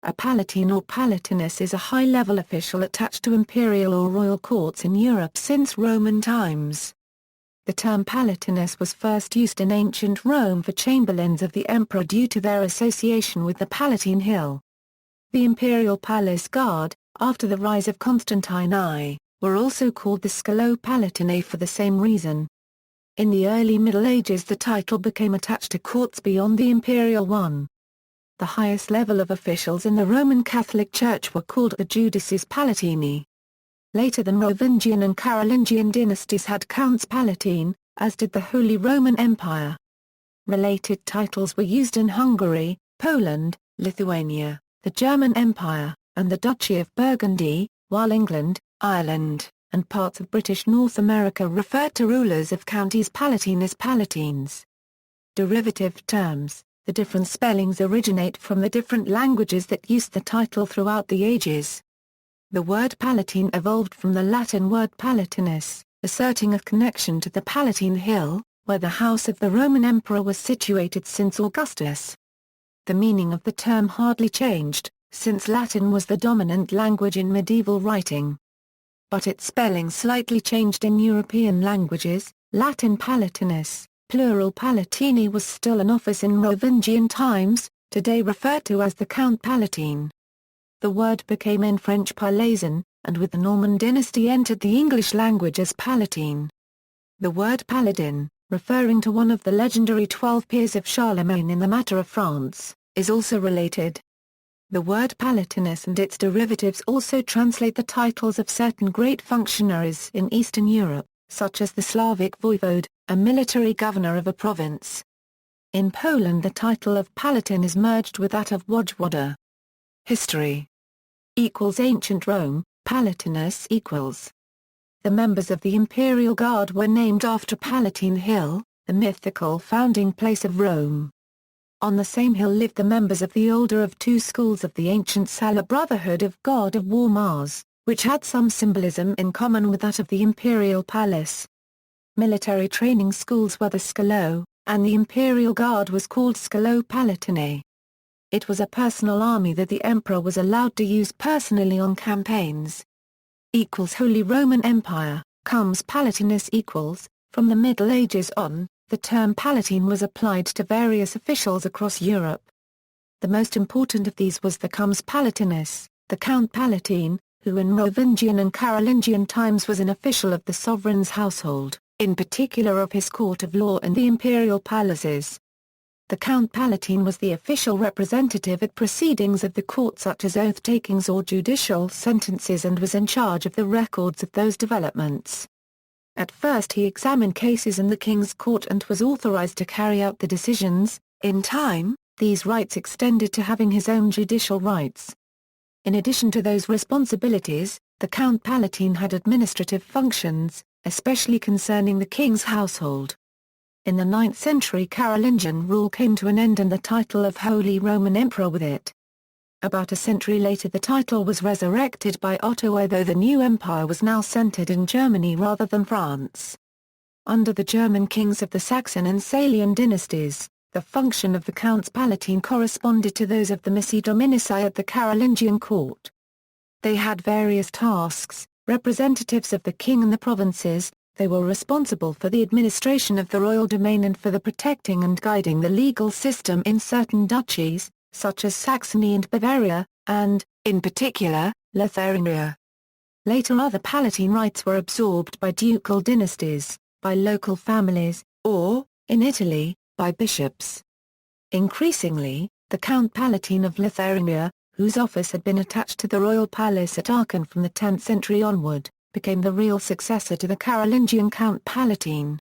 A palatine or palatinus is a high-level official attached to imperial or royal courts in Europe since Roman times. The term palatinus was first used in ancient Rome for chamberlains of the emperor due to their association with the Palatine Hill. The imperial palace guard, after the rise of Constantine I, were also called the Scholae Palatinae for the same reason. In the early Middle Ages the title became attached to courts beyond the imperial one. The highest level of officials in the Roman Catholic Church were called the judices palatini. Later the Merovingian and Carolingian dynasties had counts palatine, as did the Holy Roman Empire. Related titles were used in Hungary, Poland, Lithuania, the German Empire, and the Duchy of Burgundy, while England, Ireland, and parts of British North America referred to rulers of counties palatine as palatines. Derivative terms. The different spellings originate from the different languages that used the title throughout the ages. The word palatine evolved from the Latin word palatinus, asserting a connection to the Palatine Hill, where the house of the Roman emperor was situated since Augustus. The meaning of the term hardly changed, since Latin was the dominant language in medieval writing. But its spelling slightly changed in European languages. Latin palatinus, plural palatini, was still an office in Merovingian times, today referred to as the Count Palatine. The word became in French palaison, and with the Norman dynasty entered the English language as palatine. The word paladin, referring to one of the legendary 12 peers of Charlemagne in the matter of France, is also related. The word palatinus and its derivatives also translate the titles of certain great functionaries in Eastern Europe, such as the Slavic voivode, a military governor of a province. In Poland the title of Palatine is merged with that of Wojwoda. History. Ancient Rome, Palatinus equals. The members of the Imperial Guard were named after Palatine Hill, the mythical founding place of Rome. On the same hill lived the members of the older of two schools of the ancient Sala Brotherhood of God of War Mars, which had some symbolism in common with that of the Imperial Palace. Military training schools were the Scholae, and the Imperial Guard was called Scholae Palatinae. It was a personal army that the emperor was allowed to use personally on campaigns. Holy Roman Empire, comes Palatinus equals. From the Middle Ages on, the term Palatine was applied to various officials across Europe. The most important of these was the comes Palatinus, the Count Palatine, who in Merovingian and Carolingian times was an official of the sovereign's household, in particular of his court of law and the imperial palaces. The Count Palatine was the official representative at proceedings of the court such as oath-takings or judicial sentences and was in charge of the records of those developments. At first he examined cases in the king's court and was authorized to carry out the decisions. In time, these rights extended to having his own judicial rights. In addition to those responsibilities, the Count Palatine had administrative functions, especially concerning the king's household. In the 9th century Carolingian rule came to an end and the title of Holy Roman Emperor with it. About a century later the title was resurrected by Otto I, though the new empire was now centered in Germany rather than France. Under the German kings of the Saxon and Salian dynasties, the function of the Counts Palatine corresponded to those of the Missi Dominici at the Carolingian court. They had various tasks: representatives of the king and the provinces. They were responsible for the administration of the royal domain and for the protecting and guiding the legal system in certain duchies, such as Saxony and Bavaria, and, in particular, Lithuania. Later other Palatine rights were absorbed by ducal dynasties, by local families, or, in Italy, by bishops. Increasingly, the Count Palatine of Lithuania, whose office had been attached to the royal palace at Aachen from the 10th century onward, became the real successor to the Carolingian Count Palatine.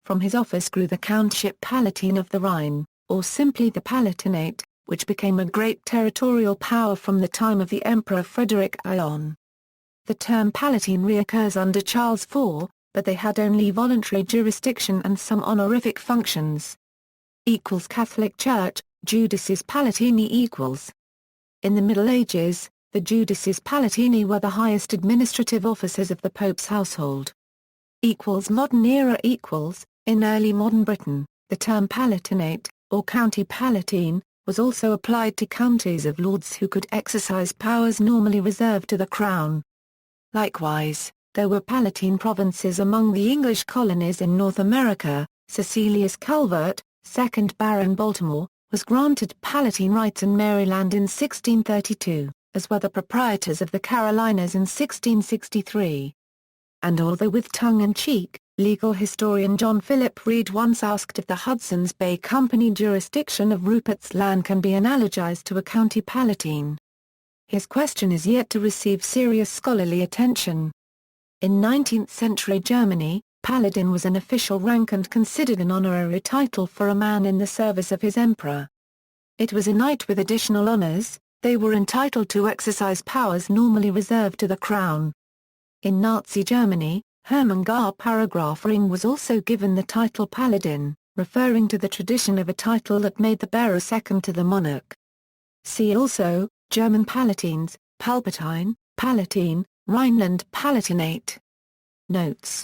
From his office grew the Countship Palatine of the Rhine, or simply the Palatinate, which became a great territorial power from the time of the Emperor Frederick I on. The term Palatine reoccurs under Charles IV, but they had only voluntary jurisdiction and some honorific functions. Catholic Church, Judices Palatini equals. In the Middle Ages, the Judices Palatini were the highest administrative officers of the Pope's household. Modern era equals. In early modern Britain, the term Palatinate, or County Palatine, was also applied to counties of lords who could exercise powers normally reserved to the crown. Likewise, there were Palatine provinces among the English colonies in North America. Cecilius Calvert, 2nd Baron Baltimore, was granted Palatine rights in Maryland in 1632, as were the proprietors of the Carolinas in 1663. And although with tongue-in-cheek, legal historian John Philip Reed once asked if the Hudson's Bay Company jurisdiction of Rupert's Land can be analogized to a county palatine. His question is yet to receive serious scholarly attention. In 19th-century Germany, paladin was an official rank and considered an honorary title for a man in the service of his emperor. It was a knight with additional honors. They were entitled to exercise powers normally reserved to the crown. In Nazi Germany, Hermann Gar Paragraph Ring was also given the title paladin, referring to the tradition of a title that made the bearer second to the monarch. See also, German palatines, Palpatine, Palatine, Rhineland Palatinate. Notes